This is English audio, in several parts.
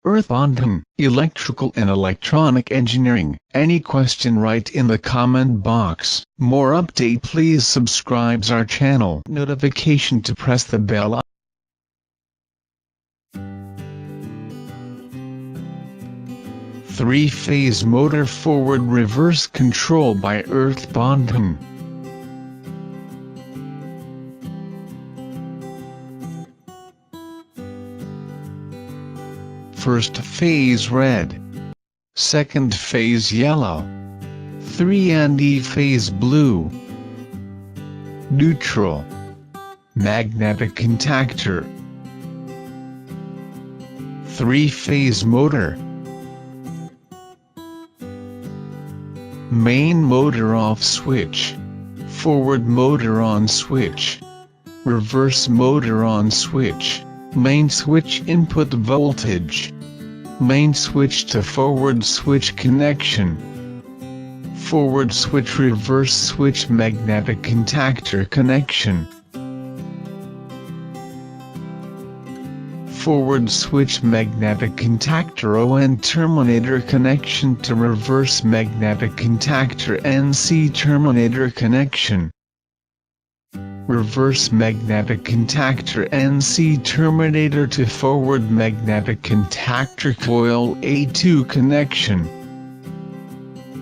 Earthbondhon, Electrical and Electronic Engineering. Any question, write in the comment box. More update, please subscribe our channel. Notification to press the bell. Three-phase motor forward reverse control by Earthbondhon. First phase red, second phase yellow, 3 and E phase blue, neutral, magnetic contactor, 3-phase motor, main motor off switch, forward motor on switch, reverse motor on switch. Main switch input voltage, main switch to forward switch connection, forward switch reverse switch magnetic contactor connection, forward switch magnetic contactor ON terminator connection to reverse magnetic contactor NC terminator connection. Reverse magnetic contactor NC terminator to forward magnetic contactor coil A2 connection.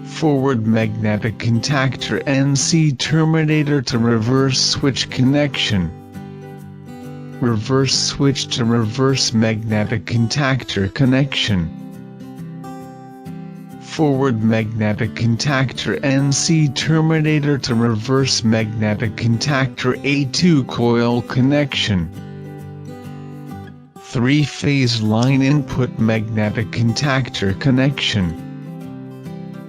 Forward magnetic contactor NC terminator to reverse switch connection. Reverse switch to reverse magnetic contactor connection. Forward magnetic contactor NC terminator to reverse magnetic contactor A2 coil connection. 3-phase line input magnetic contactor connection.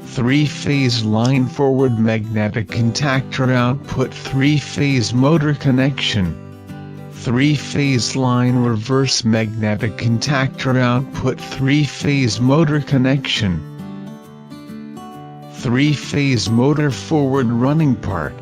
3-phase line forward magnetic contactor output 3-phase motor connection. 3-phase line reverse magnetic contactor output 3-phase motor connection. 3-phase motor forward running part.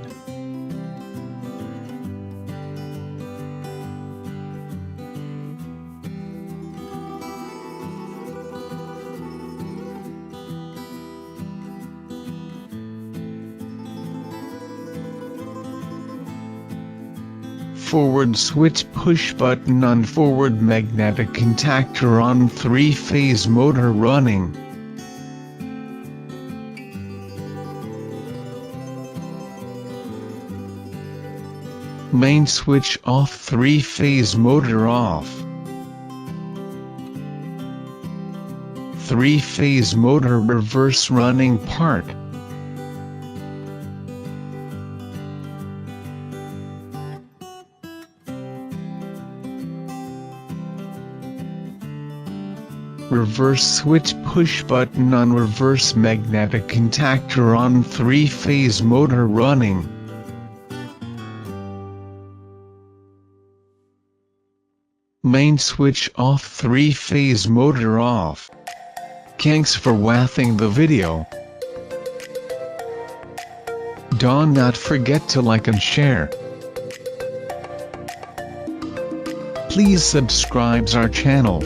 Forward switch push button on forward magnetic contactor on 3-phase motor running. Main switch off 3-phase motor off. 3-phase motor reverse running part. Reverse switch push button on reverse magnetic contactor on 3-phase motor running. Main switch off 3-phase motor off. Thanks for watching the video. Don't not forget to like and share. Please subscribe our channel.